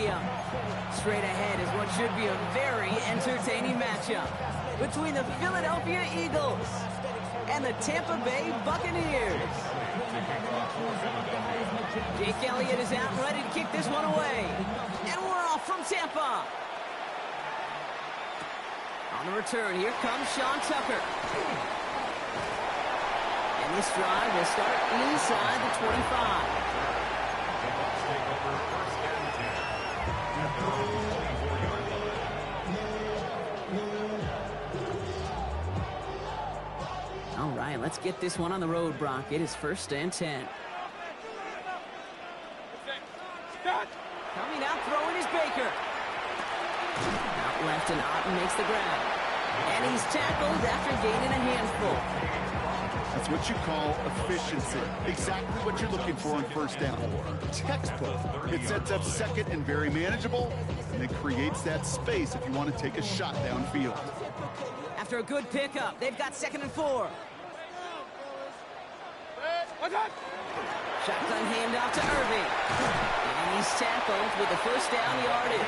Stadium. Straight ahead is what should be a very entertaining matchup between the Philadelphia Eagles and the Tampa Bay Buccaneers. Jake Elliott is out and ready to kick this one away. And we're off from Tampa. On the return, here comes Sean Tucker. And this drive will start inside the 25. All right, let's get this one on the road, Brock. It is 1st and 10. Coming out, throwing is Baker. Out left, and Otten makes the grab. And he's tackled after gaining a handful. That's what you call efficiency. Exactly what you're looking for in 1st down. Textbook. It sets up 2nd and very manageable, and it creates that space if you want to take a shot downfield. After a good pickup, they've got 2nd and 4. Shotgun handoff to Irving. And he's tackled with the 1st down yardage.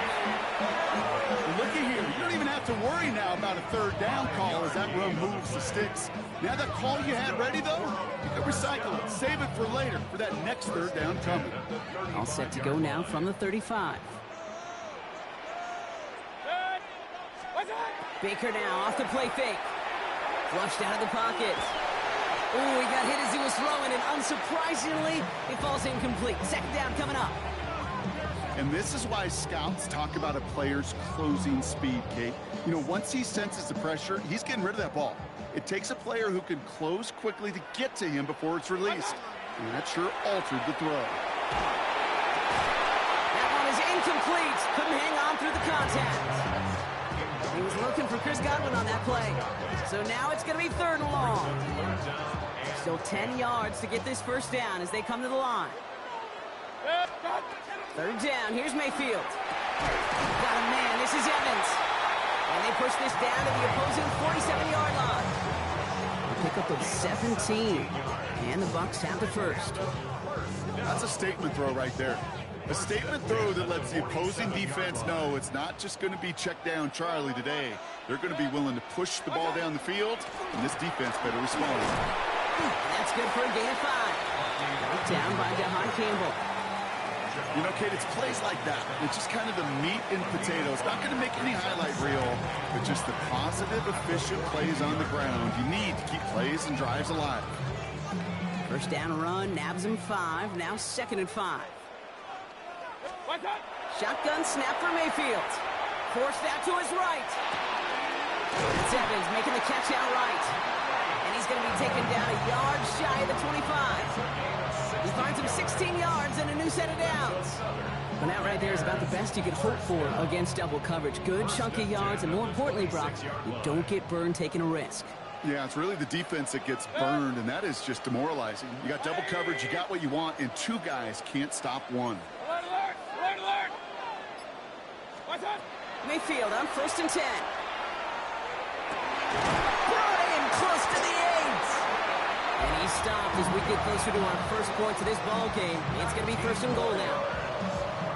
Looky here. You don't even have to worry now about a 3rd down call as that run moves the sticks. Now that call you had ready, though, you can recycle it. Save it for later for that next 3rd down coming. All set to go now from the 35. Baker now off the play fake. Flushed out of the pocket. Ooh, he got hit as he was throwing, and unsurprisingly, it falls incomplete. 2nd down coming up. And this is why scouts talk about a player's closing speed, Kate. You know, once he senses the pressure, he's getting rid of that ball. It takes a player who can close quickly to get to him before it's released. And that sure altered the throw. That one is incomplete. Couldn't hang on through the contact. He was looking for Chris Godwin on that play. So now it's going to be 3rd and long. Still 10 yards to get this 1st down as they come to the line. 3rd down. Here's Mayfield. Got a man. This is Evans. And they push this down to the opposing 47-yard line. A pickup of 17. And the Bucs have the 1st. That's a statement throw right there. A statement throw that lets the opposing defense know it's not just going to be check down Charlie today. They're going to be willing to push the ball down the field, and this defense better respond. That's good for a gain of 5. Down by DeHaan Campbell. You know, Kate, it's plays like that. It's just kind of the meat and potatoes. Not going to make any highlight reel, but just the positive, efficient plays on the ground. You need to keep plays and drives alive. 1st down run, nabs him 5. Now 2nd and 5. Shotgun snap for Mayfield. Force that to his right. It's Evans making the catch out right. And he's going to be taken down a yard shy of the 25. He finds him 16 yards and a new set of downs. Well, that right there is about the best you could hope for against double coverage. Good chunky yards, and more importantly, Brock, you don't get burned taking a risk. Yeah, it's really the defense that gets burned, and that is just demoralizing. You got double coverage, you got what you want, and 2 guys can't stop one. Mayfield on 1st and 10. Brian close to the 8. And he stopped as we get closer to our 1st point to this ball game. It's going to be 1st and goal now.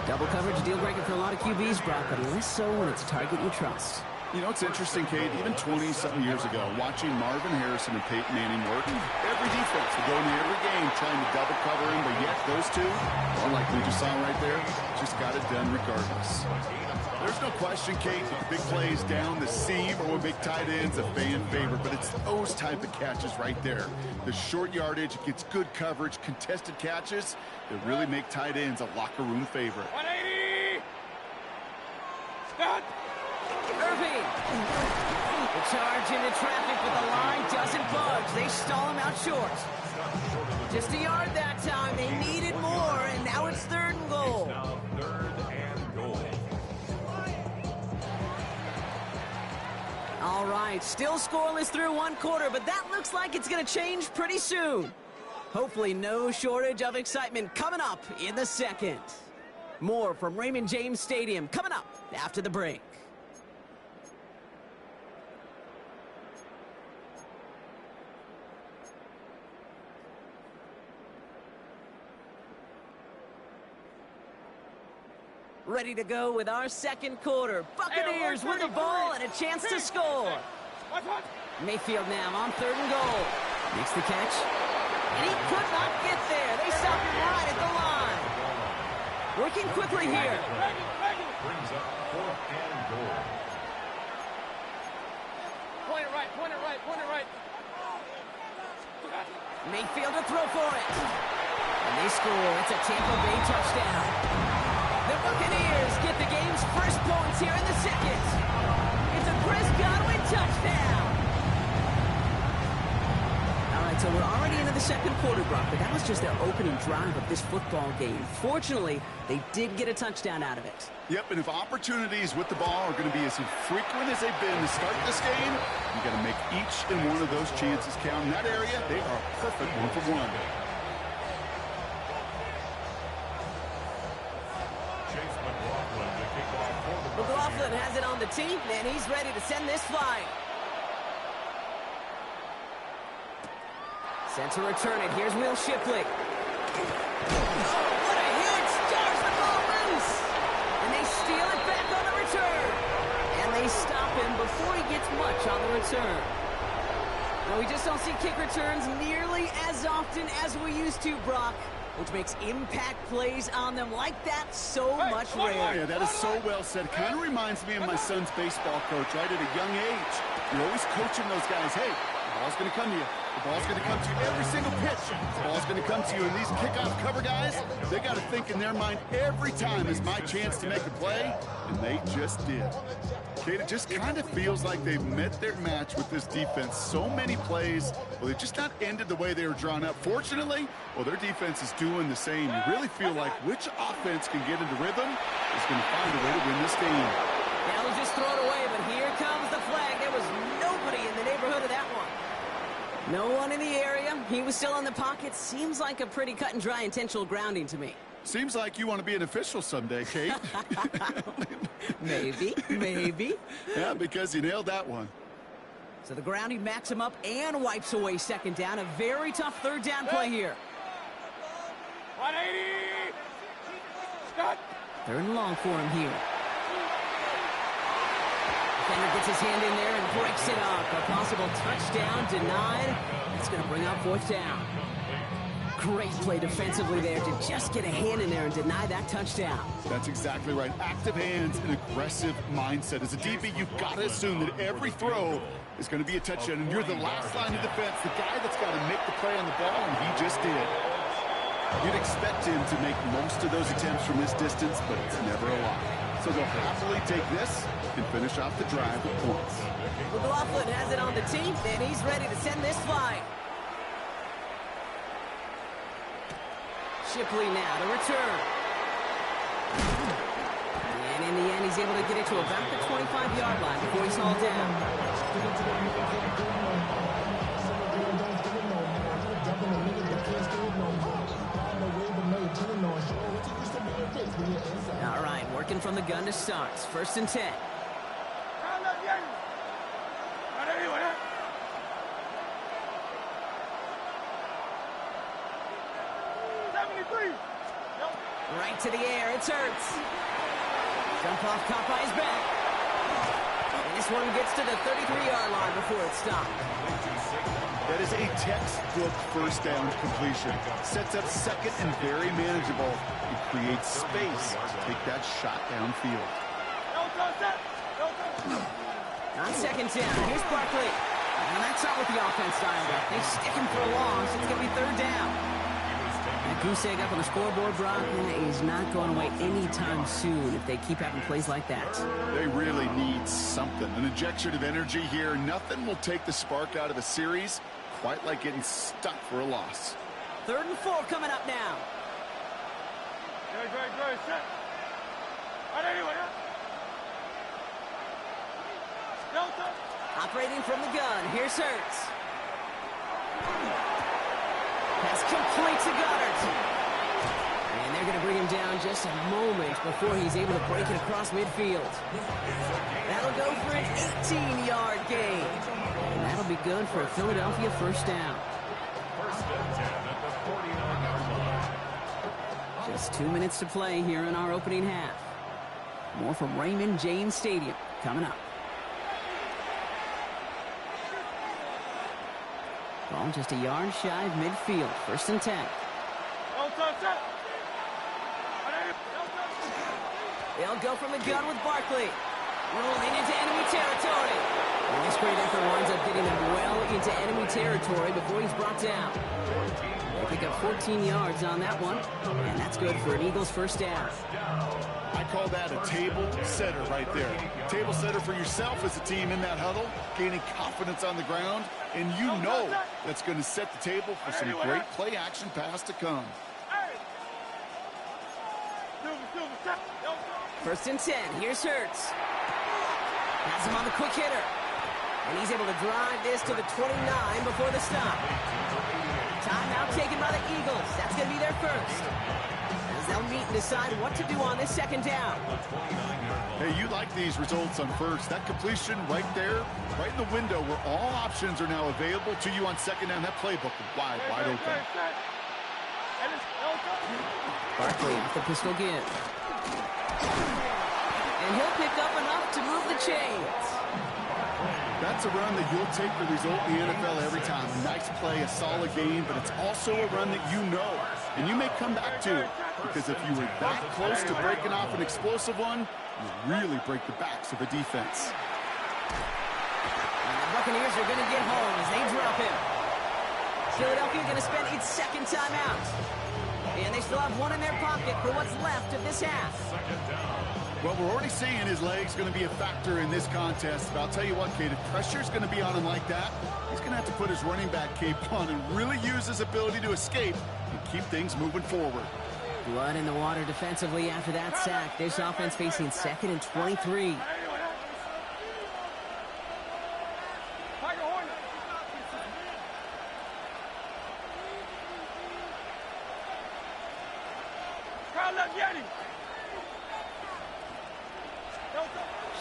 Double coverage deal breaker for a lot of QBs, Brock, but less so when it's a target you trust. You know, it's interesting, Kate, even 20-something years ago, watching Marvin Harrison and Peyton Manning work, every defense would go into every game trying to double cover him, but yet those two, well, like we just saw right there, just got it done regardless. There's no question, Kate, that the big plays down the seam or with big tight ends a fan favorite, but it's those type of catches right there. The short yardage, it gets good coverage, contested catches that really make tight ends a locker room favorite. 180! Stop! Irving. The charge into traffic, but the line doesn't budge. They stall him out short. Just a yard that time. They needed more, and now it's 3rd and goal. Now 3rd and goal. All right, still scoreless through 1 quarter, but that looks like it's going to change pretty soon. Hopefully no shortage of excitement coming up in the 2nd. More from Raymond James Stadium coming up after the break. Ready to go with our second quarter. Buccaneers with the ball and a chance to score. Mayfield now on 3rd and goal. Makes the catch. And he could not get there. They stopped him right at the line. Working quickly here. Brings up 4th and goal. Point it right, point it right, point it right. Mayfield to throw for it. And they score. It's a Tampa Bay touchdown. The Buccaneers get the game's first points here in the second. It's a Chris Godwin touchdown. All right, so we're already into the second quarter, Brock, but that was just their opening drive of this football game. Fortunately, they did get a touchdown out of it. Yep, and if opportunities with the ball are going to be as infrequent as they've been to start this game, you got to make each and one of those chances count. In that area, they are a perfect 1-for-1. Chase McLaughlin to kick off for the McLaughlin has it on the tee, and he's ready to send this flying. Set to return it. Here's Will Shipley. Oh, what a hit! Stars the ball loose! And they steal it back on the return. And they stop him before he gets much on the return. Now, we just don't see kick returns nearly as often as we used to, Brock, which makes impact plays on them like that so much rarer. Yeah, that is so well said. Kind of reminds me of my son's baseball coach, right? At a young age, you're always coaching those guys, hey, the ball's going to come to you. The ball's going to come to you every single pitch. The ball's going to come to you. And these kickoff cover guys, they got to think in their mind every time is my chance to make a play, and they just did. Kate, it just kind of feels like they've met their match with this defense. So many plays, well, they've just not ended the way they were drawn up. Fortunately, well, their defense is doing the same. You really feel like which offense can get into rhythm is going to find a way to win this game. Now they'll just throw it away, but here comes the flag. There was nobody in the neighborhood of that one. No one in the area. He was still in the pocket. Seems like a pretty cut and dry intentional grounding to me. Seems like you want to be an official someday, Kate. Maybe, maybe. Yeah, because you nailed that one. So the grounding backs him up and wipes away 2nd down. A very tough 3rd down play here. 180. Scott. 3rd and long for him here. Defender gets his hand in there and breaks it up. A possible touchdown denied. It's going to bring up 4th down. Great play defensively there to just get a hand in there and deny that touchdown. That's exactly right. Active hands and aggressive mindset. As a DB, you've got to assume that every throw is going to be a touchdown. And you're the last line of defense, the guy that's got to make the play on the ball, and he just did. You'd expect him to make most of those attempts from this distance, but it's never a lot. So they'll happily take this and finish off the drive with points. McLaughlin has it on the tee, and he's ready to send this flying. Shipley now to return. And in the end, he's able to get it to about the 25-yard line before he's hauled down. All right, working from the gun to start. 1st and 10. Right to the air, it's Hurts. Jump off, caught by his back. And this one gets to the 33-yard line before it's stopped. That is a textbook 1st down completion. Sets up 2nd and very manageable. It creates space to take that shot downfield. On 2nd down, here's Barkley. And that's not what the offense dialed up. They stick him for a loss. It's going to be 3rd down. And goose egg up on the scoreboard, Brock, is not going away anytime soon if they keep having plays like that. They really need something. An injection of energy here. Nothing will take the spark out of a series quite like getting stuck for a loss. 3rd and 4 coming up now. Set. Operating from the gun, here's Hurts. Pass complete to Goddard. And they're going to bring him down just a moment before he's able to break it across midfield. That'll go for an 18-yard gain. And that'll be good for a Philadelphia 1st down. 1st and 10 at the 49-yard line. Just 2 minutes to play here in our opening half. More from Raymond James Stadium coming up. Ball just a yard shy of midfield. 1st and 10. They'll go from the gun with Barkley. Rolling into enemy territory. And this great effort winds up getting them well into enemy territory before he's brought down. They pick up 14 yards on that one, and that's good for an Eagles 1st down. I call that a table setter right there. Table setter for yourself as a team in that huddle, gaining confidence on the ground, and you know that's going to set the table for some great play action pass to come. 1st and 10. Here's Hurts. Has him on the quick hitter. And he's able to drive this to the 29 before the stop. Timeout taken by the Eagles. That's going to be their first. As they'll meet and decide what to do on this 2nd down. Hey, you like these results on first. That completion right there, right in the window where all options are now available to you on 2nd down. That playbook is wide open. Barkley off the pistol give. And he'll pick up enough to move the chains. That's a run that you'll take the result in the NFL every time. A nice play, a solid game, but it's also a run that you know, and you may come back to, because if you were that close to breaking off an explosive one, you really break the backs of a defense. And the Buccaneers are going to get home as they drop him. Philadelphia going to spend its 2nd timeout. And they still have one in their pocket for what's left of this half. Well, we're already seeing his legs going to be a factor in this contest. But I'll tell you what, Kate, if pressure's going to be on him like that, he's going to have to put his running back cape on and really use his ability to escape and keep things moving forward. Blood in the water defensively after that sack. This offense facing 2nd and 23.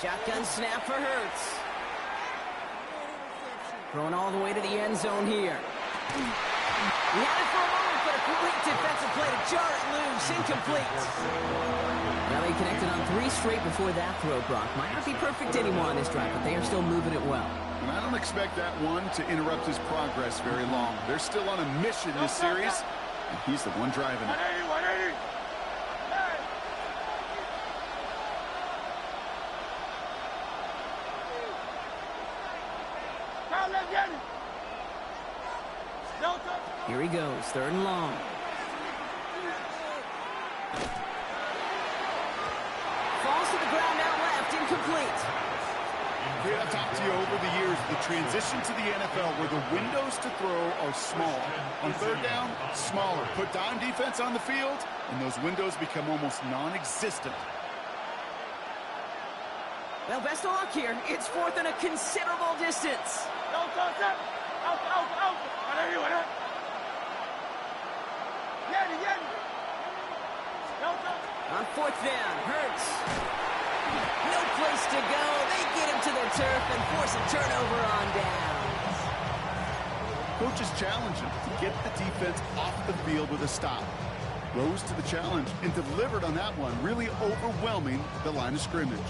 Shotgun snap for Hurts. Throwing all the way to the end zone here. He had it for a moment, but a complete defensive play to jar it loose. Incomplete. Now they connected on 3 straight before that throw, Brock. Might not be perfect anymore on this drive, but they are still moving it well. And I don't expect that one to interrupt his progress very long. They're still on a mission this series, and he's the one driving it. Here he goes, 3rd and long. Falls to the ground out left, incomplete. Great, I've talked to you over the years, the transition to the NFL where the windows to throw are small. On 3rd down, smaller. Put dime defense on the field, and those windows become almost non-existent. Well, best of luck here. It's 4th and a considerable distance. On 4th down, Hurts. No place to go. They get him to the turf and force a turnover on downs. Coach is challenging to get the defense off the field with a stop. Rose to the challenge and delivered on that one, really overwhelming the line of scrimmage.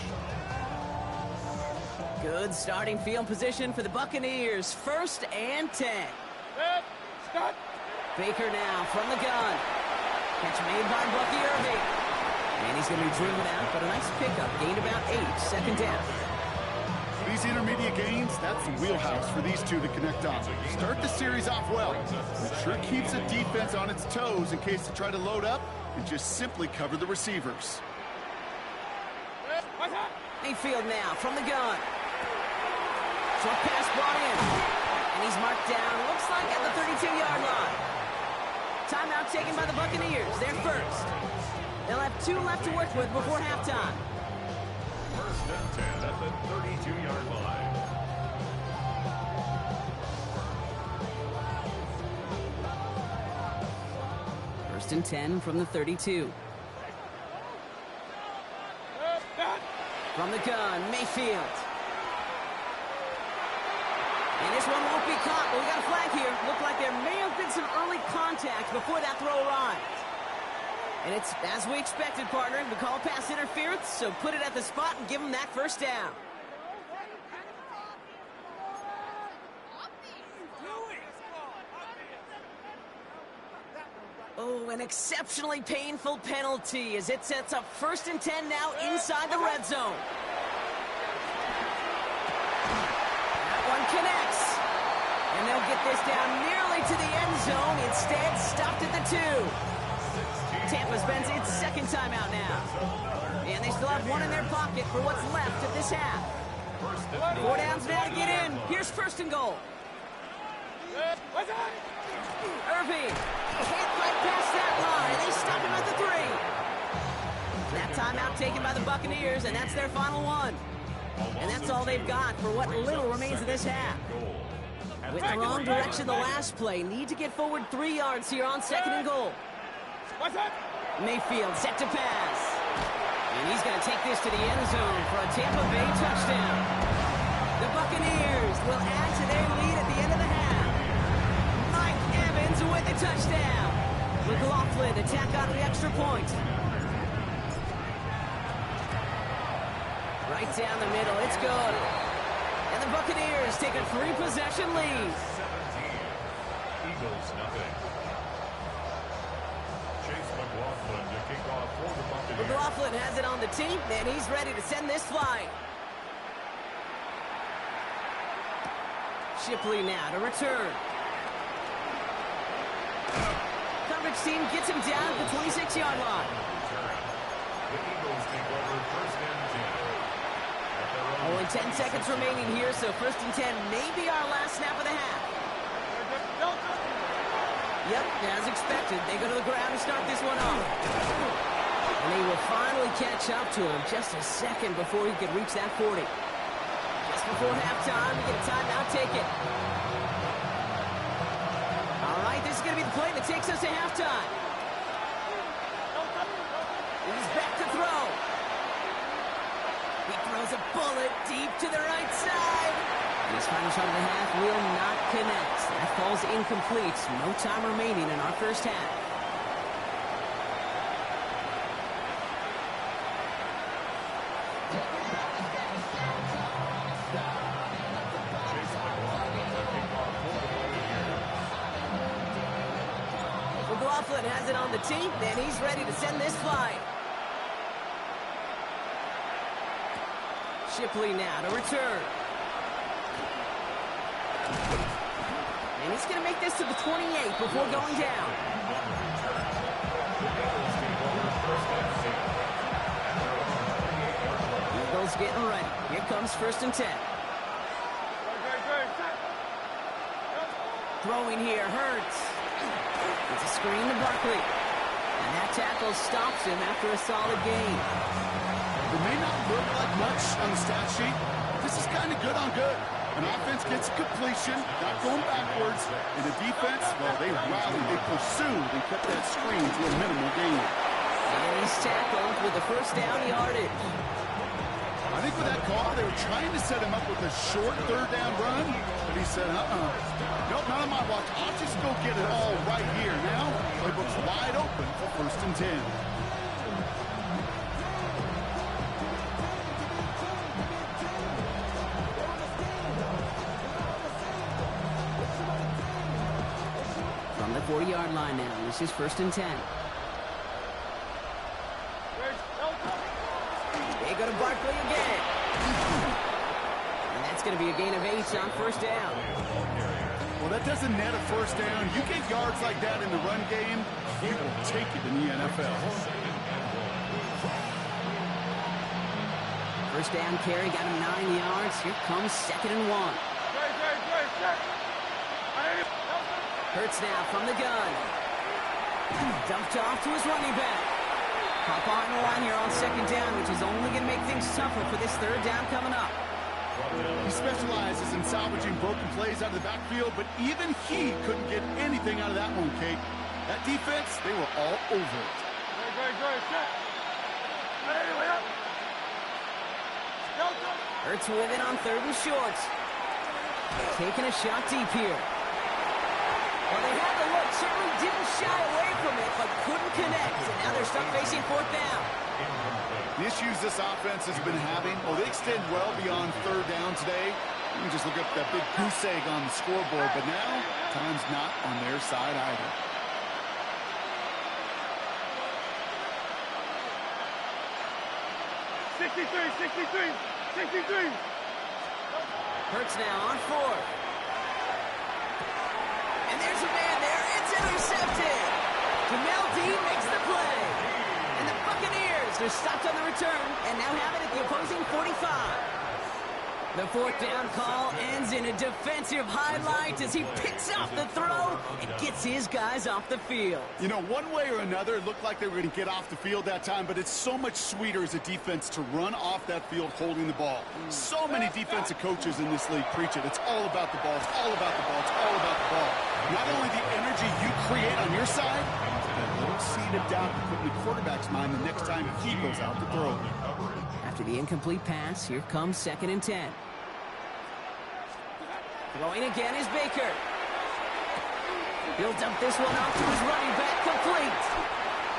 Good starting field position for the Buccaneers. 1st and 10. Baker now from the gun. Catch made by Bucky Irving. And he's going to be driven out, but a nice pickup. Gained about 8. 2nd down. These intermediate gains, that's the wheelhouse for these two to connect on. Start the series off well. It sure keeps the defense on its toes in case they try to load up and just simply cover the receivers. Mayfield now from the gun. Short pass brought in. And he's marked down, looks like at the 32-yard line. Timeout taken by the Buccaneers. They're first. They'll have 2 left to work with before halftime. 1st and 10 at the 32-yard line. First and 10 from the 32. From the gun, Mayfield. And this one won't be caught, but we got a flag here. Looked like there may have been some early contact before that throw arrived. And it's as we expected, partner. We call pass interference, so put it at the spot and give them that first down. Oh, an exceptionally painful penalty as it sets up 1st and 10 now inside the red zone. That one connects. And they'll get this down nearly to the end zone. Instead, stopped at the 2. Tampa's been its 2nd timeout now. And they still have one in their pocket for what's left of this half. 4 downs now to get in. Here's 1st and goal. Irving can't quite pass that line. They stop him at the 3. That timeout taken by the Buccaneers, and that's their final one. And that's all they've got for what little remains of this half. With the wrong direction the last play. Need to get forward 3 yards here on 2nd and goal. Mayfield set to pass. And he's going to take this to the end zone for a Tampa Bay touchdown. The Buccaneers will add to their lead at the end of the half. Mike Evans with the touchdown. McLaughlin to tack on the extra point. Right down the middle, it's good. And the Buccaneers take a 3-possession lead. 17. Eagles nothing. Chase McLaughlin to kick off for the Buccaneers. McLaughlin has it on the tee, and he's ready to send this flying. Shipley now to return. Coverage team gets him down at the 26-yard line. The Eagles take over 1st and 10. Only 10 seconds remaining here, so 1st and 10 may be our last snap of the half. Yep, as expected, they go to the ground to start this one off. And they will finally catch up to him just a second before he could reach that 40. Just before halftime, we get a timeout, take it. All right, this is going to be the play that takes us to halftime. He's back to throw. He throws a bullet deep to the right side. This final shot of the half will not connect. That falls incomplete. No time remaining in our first half. McLaughlin has it on the tee, and he's ready to send this flying. Shipley now to return. And he's going to make this to the 28 before going down. Eagles getting ready. Here comes 1st and 10. Throwing here, Hurts. It's a screen to Barkley. And that tackle stops him after a solid gain. It may not look like much on the stat sheet, but this is kind of good on good. An offense gets completion, not going backwards, and the defense, well, they rallied, they pursued, and kept that screen to a minimal gain. And he's tackled with the 1st down yardage. I think with that call, they were trying to set him up with a short 3rd down run, but he said, nope, not on my watch. I'll just go get it all right here. Now, playbook's wide open for 1st and 10. From the 40-yard line now, this is 1st and 10. They go to Barkley again. And that's going to be a gain of 8 on 1st down. Well, that doesn't net a 1st down. You get yards like that in the run game, you will take it in the NFL. 1st down carry got him 9 yards. Here comes 2nd and 1. Hurts now from the gun. Dumped off to his running back. Hop on the line here on 2nd down, which is only going to make things tougher for this 3rd down coming up. He specializes in salvaging broken plays out of the backfield, but even he couldn't get anything out of that one, Kate. That defense, they were all over it. Hurts with it on 3rd and short. Taking a shot deep here. Well, they had the look, certainly didn't shy away from it, but couldn't connect. And now they're stuck facing fourth down. The issues this offense has been having, they extend well beyond third down today. You can just look up that big goose egg on the scoreboard, but now time's not on their side either. Hurts now on fourth. And there's a man there. It's intercepted. Jamel Dean makes the play. And the Buccaneers are stopped on the return and now have it at the opposing 45. The fourth down call ends in a defensive highlight as he picks off the throw and gets his guys off the field. You know, one way or another, it looked like they were going to get off the field that time, but it's so much sweeter as a defense to run off that field holding the ball. So many defensive coaches in this league preach it. It's all about the ball. It's all about the ball. It's all about the ball. Not only the energy you create on your side, but that little seed of doubt you put in the quarterback's mind the next time he goes out to throw. After the incomplete pass, here comes 2nd and 10. Throwing again is Baker. He'll dump this one off to his running back, complete.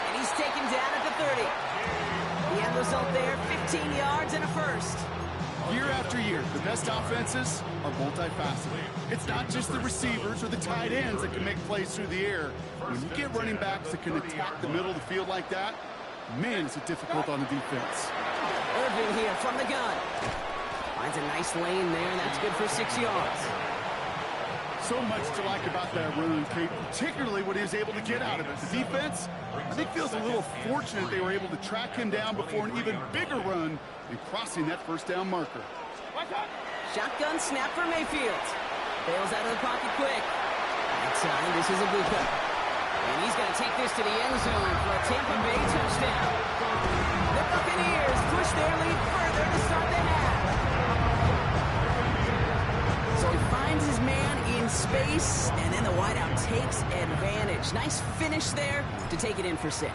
And he's taken down at the 30. The end result there, 15 yards and a first. Year after year, the best offenses are multifaceted. It's not just the receivers or the tight ends that can make plays through the air. When you get running backs that can attack the middle of the field like that, man, is it difficult on the defense. Irving here from the gun. Finds a nice lane there, and that's good for 6 yards. So much to like about that run, Kate, particularly what he was able to get out of it. The defense, I think, feels a little fortunate they were able to track him down before an even bigger run and crossing that first down marker. Shotgun snap for Mayfield. Bails out of the pocket quick. That time, this is a blue cut. And he's going to take this to the end zone for a Tampa Bay touchdown. The Buccaneers push their lead further to start the half. So he finds his man in space, and then the wideout takes advantage. Nice finish there to take it in for 6.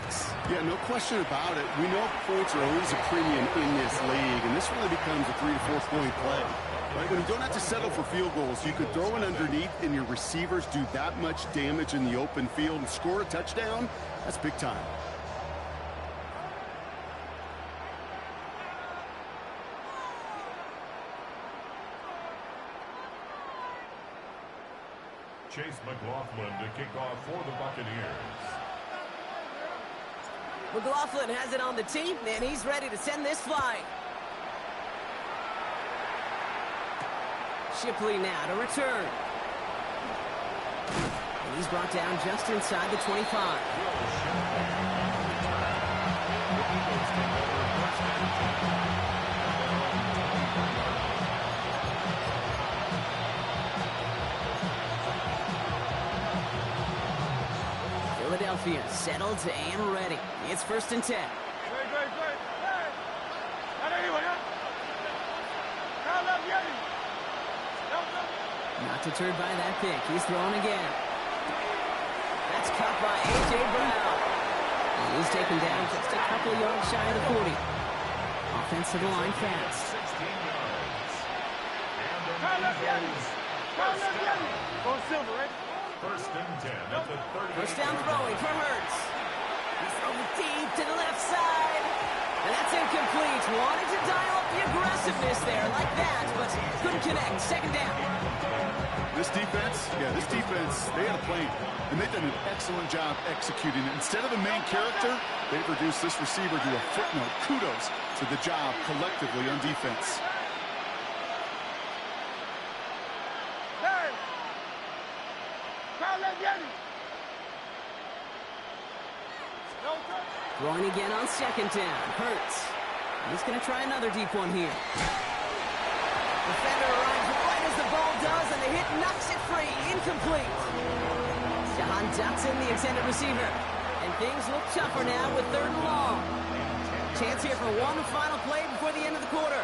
Yeah, no question about it. We know points are always a premium in this league, and this really becomes a 3 to 4 point play. Right? When you don't have to settle for field goals, you could throw it underneath, and your receivers do that much damage in the open field and score a touchdown. That's big time. Chase McLaughlin to kick off for the Buccaneers. McLaughlin has it on the tee, and he's ready to send this flying. Shipley now to return. And he's brought down just inside the 25. Philadelphia settled and ready. It's 1st and 10. Not deterred by that pick. He's throwing again. That's caught by A.J. Brown. And he's taken down just a couple yards shy of the 40. Offense to the line fast. 16 yards. First and 10 at the 30. First down throwing for Hurts. He's throwing deep to the left side. And that's incomplete. Wanted to dial up the aggressiveness there like that, but couldn't connect. 2nd down. This defense, they had a plan, and they've done an excellent job executing it. Instead of a main character, they've reduced this receiver to a footnote. Kudos to the job collectively on defense. Throwing again on 2nd down. Hurts. He's going to try another deep one here. Defender arrives right as the ball does, and the hit knocks it free. Incomplete. Jahan Dotson, the intended receiver. And things look tougher now with 3rd and long. Chance here for one final play before the end of the quarter.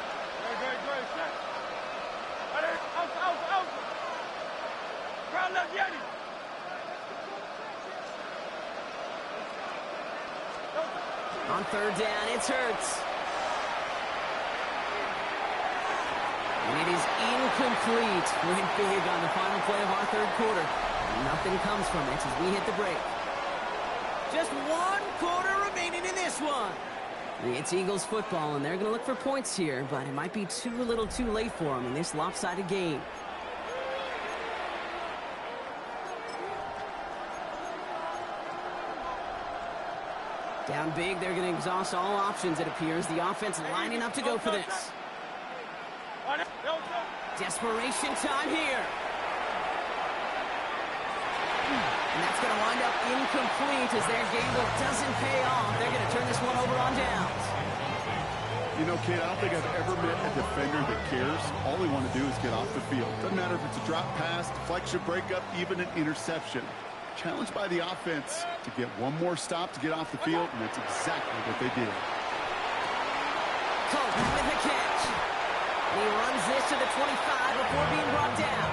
On 3rd down, it's Hurts. And it is incomplete. Went big on the final play of our 3rd quarter. Nothing comes from it as we hit the break. Just 1 quarter remaining in this one. It's Eagles football, and they're going to look for points here, but it might be too little too late for them in this lopsided game. Down big, they're going to exhaust all options, it appears. The offense lining up to go for this. Desperation time here. And that's going to wind up incomplete as their gamble doesn't pay off. They're going to turn this one over on downs. You know, kid, I don't think I've ever met a defender that cares. All they want to do is get off the field. Doesn't matter if it's a drop pass, deflection, breakup, even an interception. Challenged by the offense to get one more stop to get off the field, and that's exactly what they did. Colton with the catch. And he runs this to the 25 before being brought down.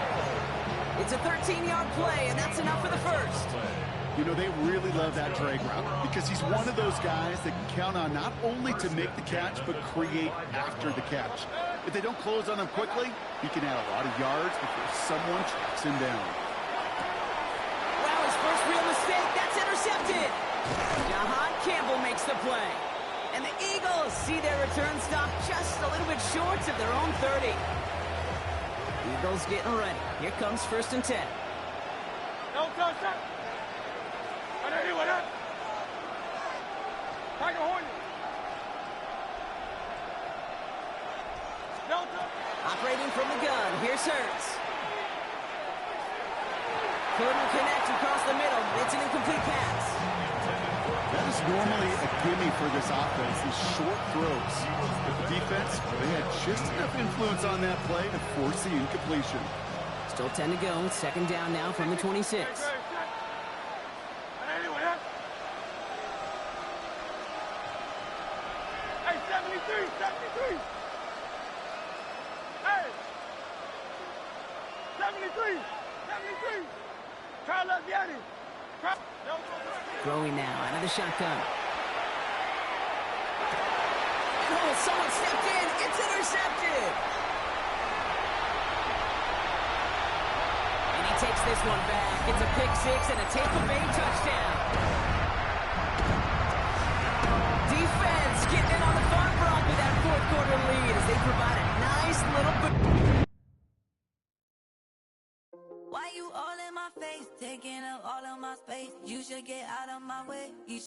It's a 13-yard play, and that's enough for the first. You know, they really love that drag route because he's one of those guys that can count on not only to make the catch, but create after the catch. If they don't close on him quickly, he can add a lot of yards before someone tracks him down. Wow, his first real mistake, that's intercepted. Jahan Campbell makes the play. And the Eagles see their return stop just a little bit short of their own 30. Eagles getting ready. Here comes 1st and 10. No touch that. What up? Tiger Hornet. No touch. Operating from the gun. Here's Hurts. Couldn't connect across the middle. It's an incomplete pass. That is normally a gimme for this offense, these short throws. But the defense, they had just enough influence on that play to force the incompletion. Still 10 to go. 2nd down now from the 26. Hey, 73, 73. Hey, 73, 73. Carl Biani. Throwing now out of the shotgun. Oh, someone stepped in. It's intercepted. And he takes this one back. It's a pick 6 and a Tampa Bay touchdown. Defense getting in on the far front with that 4th quarter lead as they provide a nice little bit. Why you all in my face, taking up all of my space? You should get out of my way.